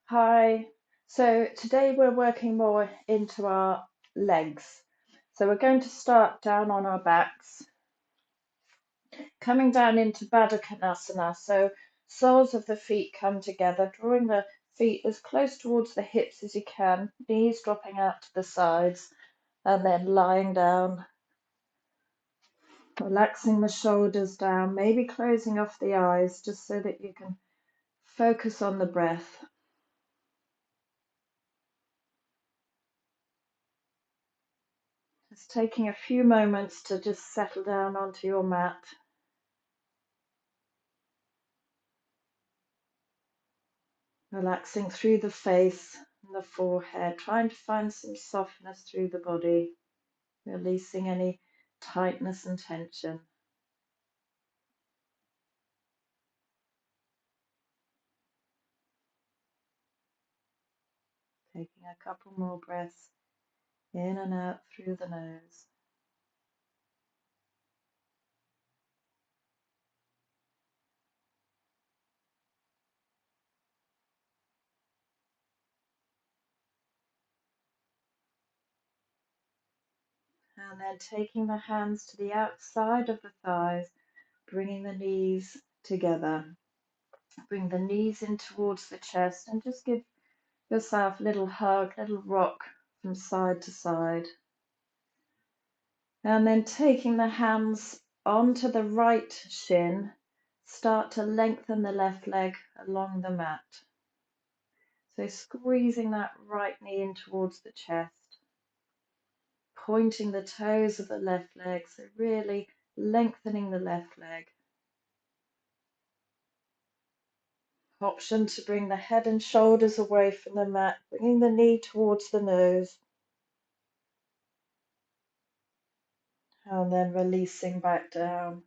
Hi. So today we're working more into our legs. So we're going to start down on our backs, coming down into Badakanasana. So soles of the feet come together, drawing the feet as close towards the hips as you can, knees dropping out to the sides, and then lying down, relaxing the shoulders down, maybe closing off the eyes just so that you can focus on the breath. Just taking a few moments to just settle down onto your mat. Relaxing through the face and the forehead, trying to find some softness through the body, releasing any tightness and tension. Taking a couple more breaths in and out through the nose. And then taking the hands to the outside of the thighs, bringing the knees together. Bring the knees in towards the chest and just give yourself a little hug, little rock from side to side. And then taking the hands onto the right shin, start to lengthen the left leg along the mat. So squeezing that right knee in towards the chest, pointing the toes of the left leg, so really lengthening the left leg. Option to bring the head and shoulders away from the mat, bringing the knee towards the nose, and then releasing back down.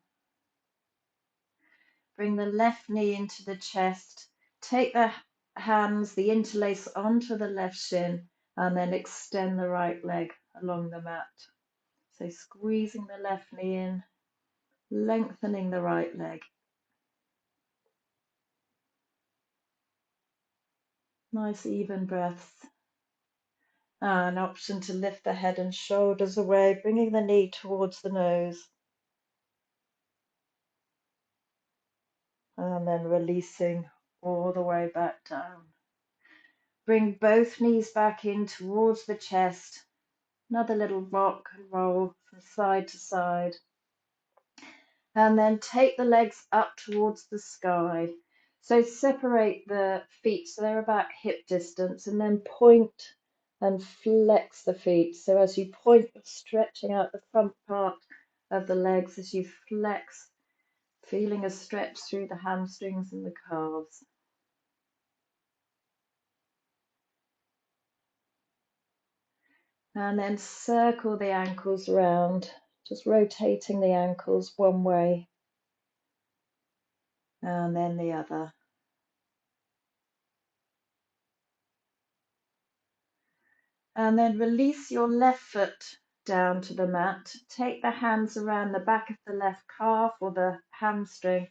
Bring the left knee into the chest, take the hands, the interlace onto the left shin, and then extend the right leg along the mat. So squeezing the left knee in, lengthening the right leg. Nice even breaths. An option to lift the head and shoulders away, bringing the knee towards the nose. And then releasing all the way back down. Bring both knees back in towards the chest. Another little rock and roll from side to side. And then take the legs up towards the sky. So separate the feet so they're about hip distance, and then point and flex the feet. So as you point, you're stretching out the front part of the legs as you flex, feeling a stretch through the hamstrings and the calves. And then circle the ankles around, just rotating the ankles one way and then the other. And then release your left foot down to the mat. Take the hands around the back of the left calf or the hamstring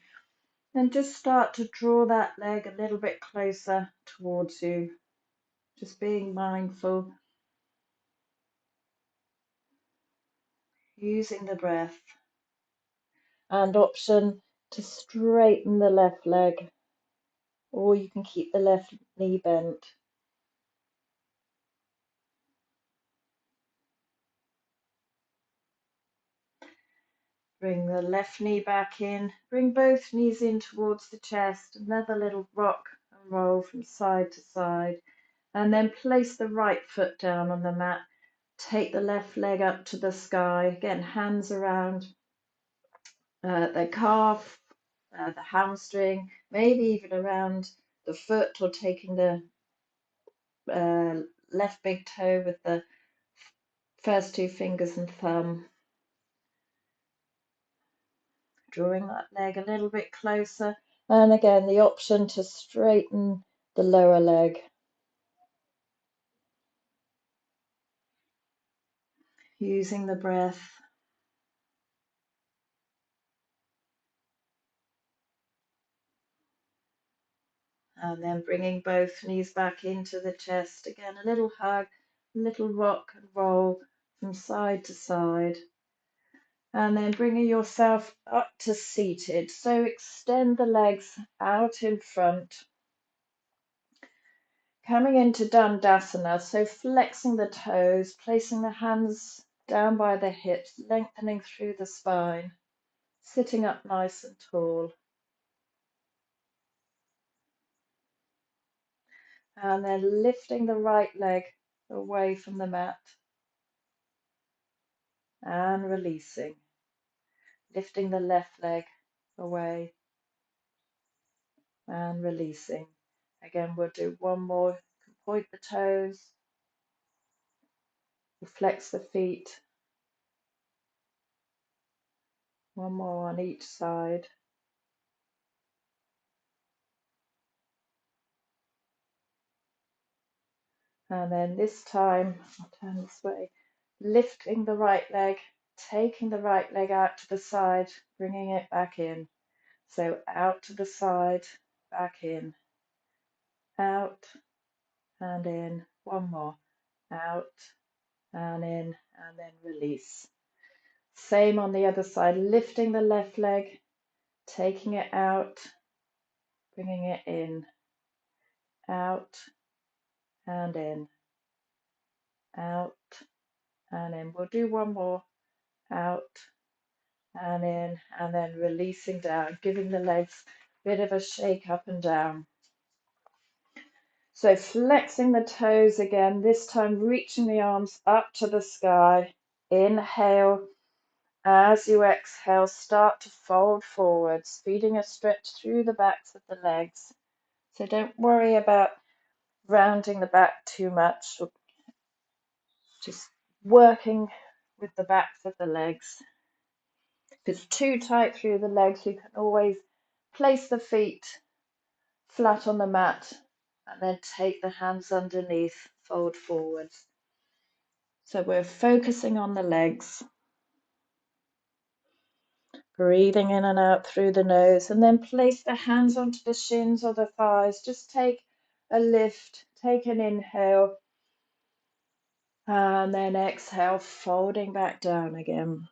and just start to draw that leg a little bit closer towards you. Just being mindful, using the breath. And option to straighten the left leg, or you can keep the left knee bent. Bring the left knee back in, bring both knees in towards the chest, another little rock and roll from side to side, and then place the right foot down on the mat. Take the left leg up to the sky, again hands around the calf, the hamstring, maybe even around the foot, or taking the left big toe with the first two fingers and thumb. Drawing that leg a little bit closer, and again the option to straighten the lower leg. Using the breath. And then bringing both knees back into the chest. Again, a little hug, a little rock and roll from side to side. And then bringing yourself up to seated. So extend the legs out in front. Coming into Dandasana, so flexing the toes, placing the hands down by the hips, lengthening through the spine, sitting up nice and tall. And then lifting the right leg away from the mat and releasing. Lifting the left leg away and releasing. Again, we'll do one more. You can point the toes, flex the feet. One more on each side. And then this time, I'll turn this way, lifting the right leg, taking the right leg out to the side, bringing it back in. So out to the side, back in, out and in. One more, out and in, and then release. Same on the other side, lifting the left leg, taking it out, bringing it in, out and in, out and in. We'll do one more, out and in, and then releasing down, giving the legs a bit of a shake up and down. So flexing the toes again, this time reaching the arms up to the sky. Inhale. As you exhale, start to fold forwards, feeling a stretch through the backs of the legs. So don't worry about rounding the back too much, just working with the backs of the legs. If it's too tight through the legs, you can always place the feet flat on the mat and then take the hands underneath, fold forwards. So we're focusing on the legs. Breathing in and out through the nose, and then place the hands onto the shins or the thighs. Just take a lift, take an inhale, and then exhale, folding back down again.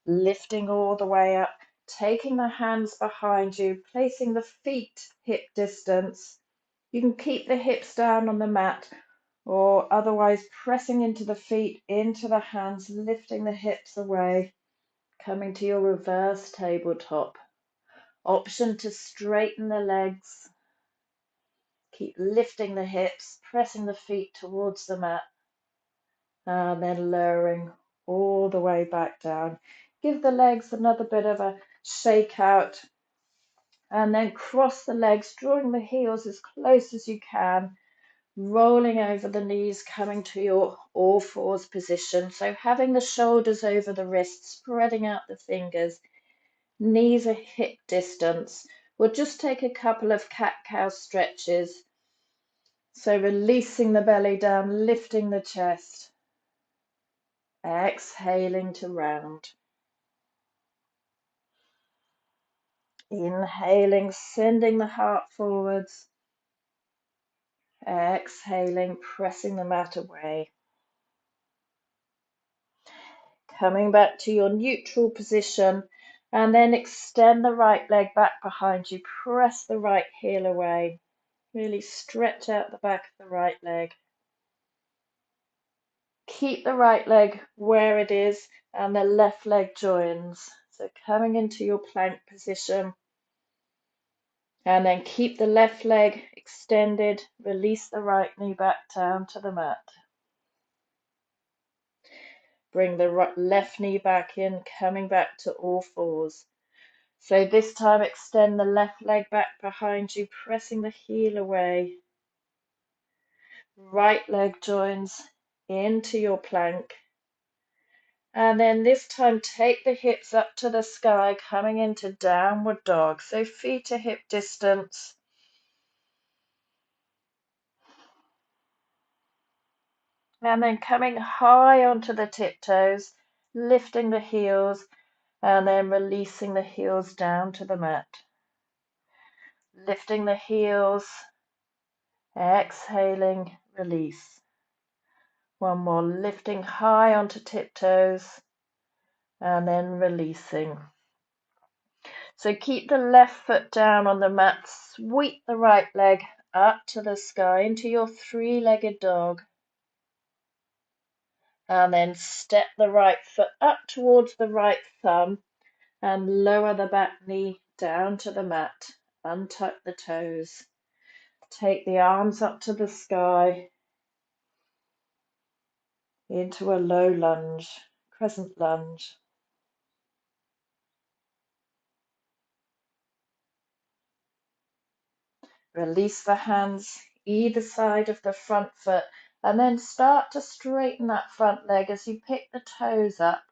Lifting all the way up, taking the hands behind you, placing the feet hip distance. You can keep the hips down on the mat, or otherwise pressing into the feet, into the hands, lifting the hips away, coming to your reverse tabletop. Option to straighten the legs. Keep lifting the hips, pressing the feet towards the mat, and then lowering all the way back down. Give the legs another bit of a shake out, and then cross the legs, drawing the heels as close as you can, rolling over the knees, coming to your all fours position. So having the shoulders over the wrists, spreading out the fingers, knees are hip distance. We'll just take a couple of cat-cow stretches. So releasing the belly down, lifting the chest, exhaling to round. Inhaling, sending the heart forwards. Exhaling, pressing the mat away. Coming back to your neutral position, and then extend the right leg back behind you. Press the right heel away. Really stretch out the back of the right leg. Keep the right leg where it is and the left leg joins. So coming into your plank position. And then keep the left leg extended. Release the right knee back down to the mat. Bring the left knee back in, coming back to all fours. So this time extend the left leg back behind you, pressing the heel away. Right leg joins into your plank. And then this time take the hips up to the sky, coming into downward dog. So feet to hip distance. And then coming high onto the tiptoes, lifting the heels and then releasing the heels down to the mat. Lifting the heels, exhaling, release. One more, lifting high onto tiptoes and then releasing. So keep the left foot down on the mat, sweep the right leg up to the sky into your three-legged dog. And then step the right foot up towards the right thumb and lower the back knee down to the mat. Untuck the toes. Take the arms up to the sky into a low lunge, crescent lunge. Release the hands either side of the front foot and then start to straighten that front leg as you pick the toes up,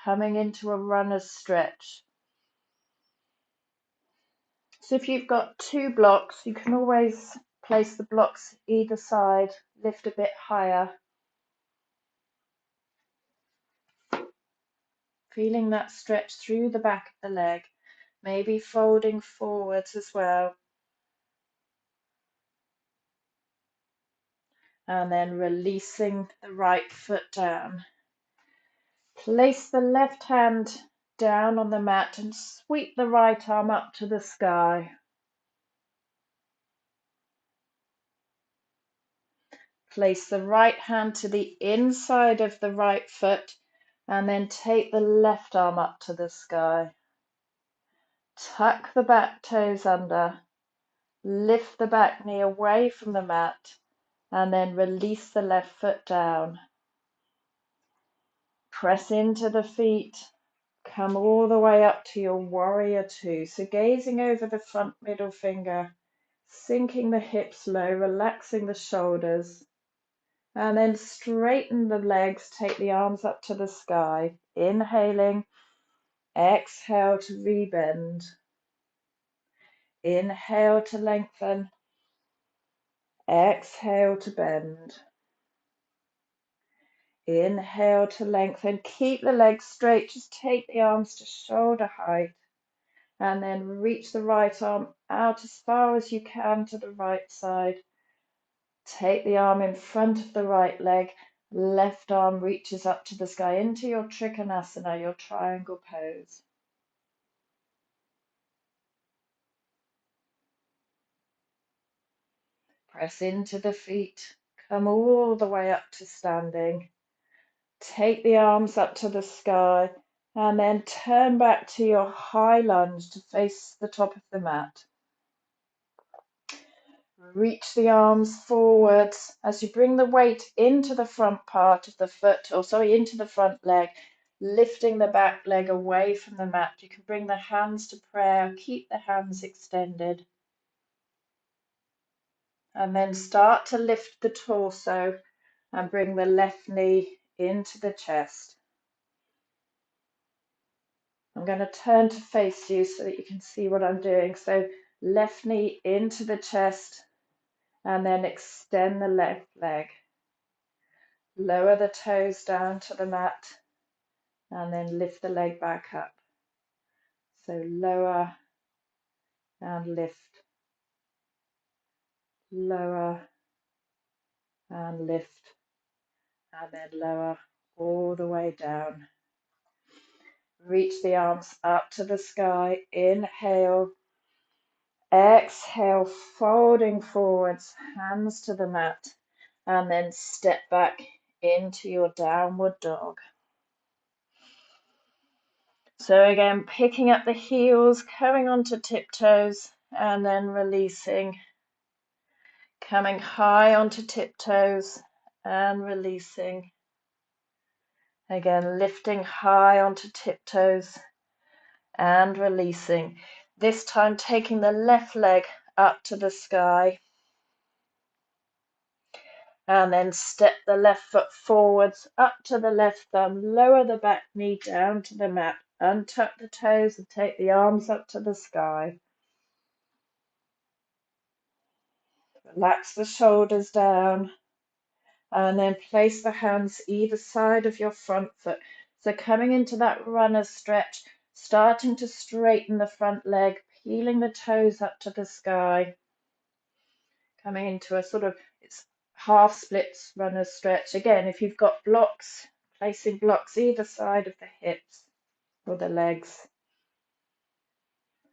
coming into a runner's stretch. So if you've got two blocks, you can always place the blocks either side, lift a bit higher. Feeling that stretch through the back of the leg, maybe folding forwards as well. And then releasing the right foot down. Place the left hand down on the mat and sweep the right arm up to the sky. Place the right hand to the inside of the right foot and then take the left arm up to the sky. Tuck the back toes under, lift the back knee away from the mat and then release the left foot down. Press into the feet, come all the way up to your warrior two. So gazing over the front middle finger, sinking the hips low, relaxing the shoulders, and then straighten the legs, take the arms up to the sky. Inhaling, exhale to rebend. Inhale to lengthen, exhale to bend. Inhale to lengthen, keep the legs straight, just take the arms to shoulder height. And then reach the right arm out as far as you can to the right side. Take the arm in front of the right leg. Left arm reaches up to the sky into your Trikonasana, your triangle pose. Press into the feet. Come all the way up to standing. Take the arms up to the sky and then turn back to your high lunge to face the top of the mat. Reach the arms forwards as you bring the weight into the front part of the foot, into the front leg, lifting the back leg away from the mat. You can bring the hands to prayer, keep the hands extended. And then start to lift the torso and bring the left knee into the chest. I'm going to turn to face you so that you can see what I'm doing. So left knee into the chest and then extend the left leg. Lower the toes down to the mat and then lift the leg back up. So lower and lift, lower and lift, and then lower all the way down. Reach the arms up to the sky. Inhale, exhale, folding forwards, hands to the mat, and then step back into your downward dog. So again, picking up the heels, coming onto tiptoes, and then releasing. Coming high onto tiptoes and releasing. Again, lifting high onto tiptoes and releasing. This time taking the left leg up to the sky. And then step the left foot forwards, up to the left thumb, lower the back knee down to the mat, untuck the toes and take the arms up to the sky. Relax the shoulders down and then place the hands either side of your front foot. So coming into that runner's stretch, starting to straighten the front leg, peeling the toes up to the sky, coming into a sort of, it's half splits runner's stretch. Again, if you've got blocks, placing blocks either side of the hips or the legs.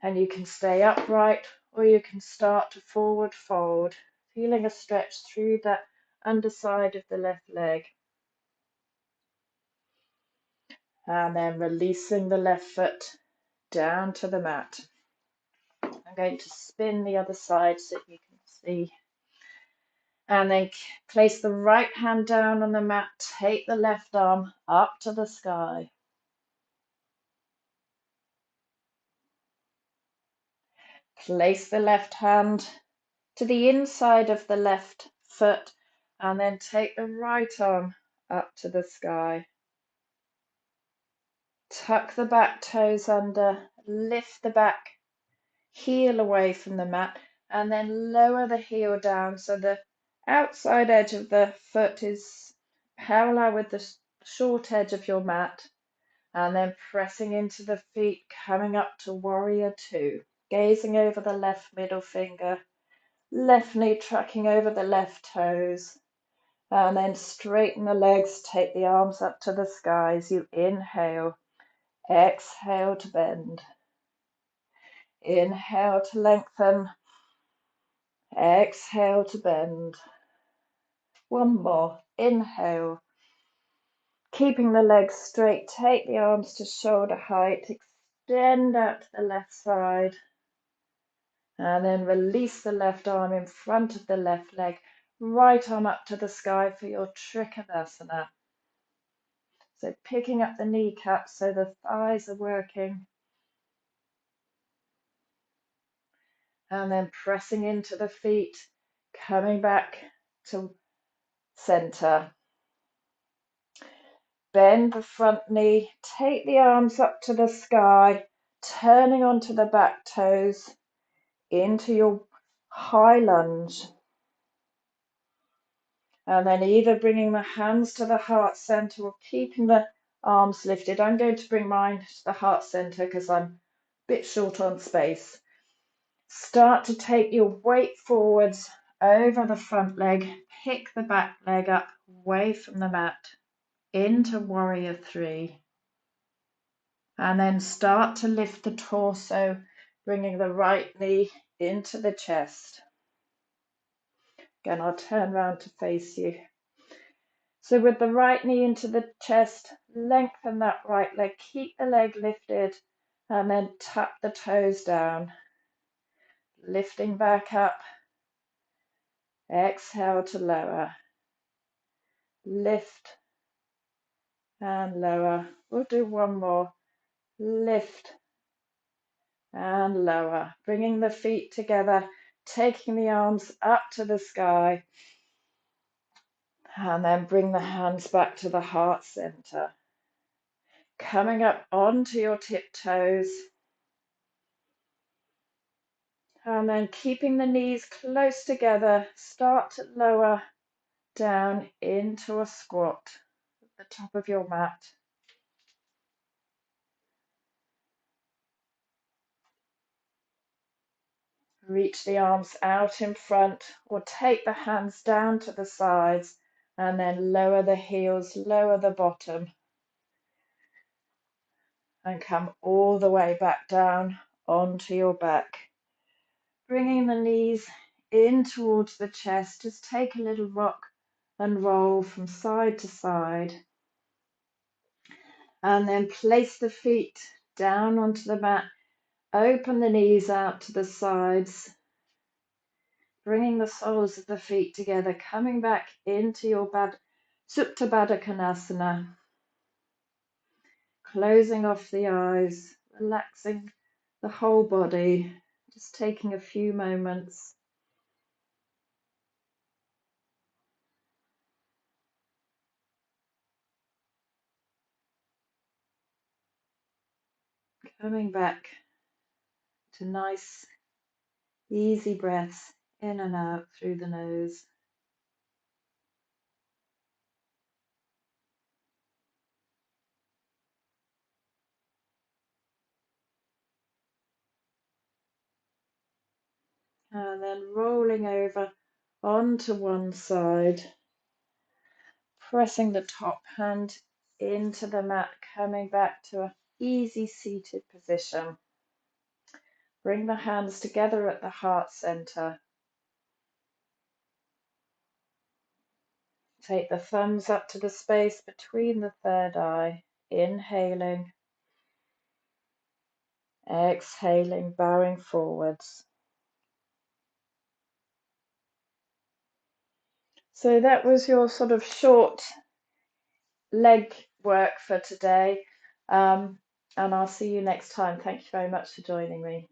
And you can stay upright or you can start to forward fold, feeling a stretch through that underside of the left leg. And then releasing the left foot down to the mat. I'm going to spin the other side so you can see. And then place the right hand down on the mat, take the left arm up to the sky. Place the left hand to the inside of the left foot and then take the right arm up to the sky. Tuck the back toes under, lift the back heel away from the mat and then lower the heel down so the outside edge of the foot is parallel with the short edge of your mat, and then pressing into the feet, coming up to warrior two, gazing over the left middle finger, left knee trucking over the left toes, and then straighten the legs, take the arms up to the sky as you inhale, exhale to bend, inhale to lengthen, exhale to bend. One more. Inhale. Keeping the legs straight, take the arms to shoulder height, extend out to the left side, and then release the left arm in front of the left leg, right arm up to the sky for your Trikonasana. So picking up the kneecaps so the thighs are working, and then pressing into the feet, coming back to center. Bend the front knee, take the arms up to the sky, turning onto the back toes into your high lunge. And then either bringing the hands to the heart center or keeping the arms lifted. I'm going to bring mine to the heart center because I'm a bit short on space. Start to take your weight forwards over the front leg, pick the back leg up away from the mat into warrior three. And then start to lift the torso, bringing the right knee into the chest. Again, I'll turn around to face you. So with the right knee into the chest, lengthen that right leg, keep the leg lifted, and then tuck the toes down. Lifting back up, exhale to lower. Lift and lower. We'll do one more. Lift and lower. Bringing the feet together, taking the arms up to the sky. And then bring the hands back to the heart center. Coming up onto your tiptoes. And then keeping the knees close together, start to lower down into a squat at the top of your mat. Reach the arms out in front or take the hands down to the sides and then lower the heels, lower the bottom and come all the way back down onto your back. Bringing the knees in towards the chest, just take a little rock and roll from side to side. And then place the feet down onto the mat, open the knees out to the sides, bringing the soles of the feet together, coming back into your Supta Badakanasana, closing off the eyes, relaxing the whole body, just taking a few moments. Coming back to nice, easy breaths in and out through the nose. and then rolling over onto one side, pressing the top hand into the mat, coming back to an easy seated position. Bring the hands together at the heart center. Take the thumbs up to the space between the third eye, inhaling, exhaling, bowing forwards. So that was your sort of short leg work for today. And I'll see you next time. Thank you very much for joining me.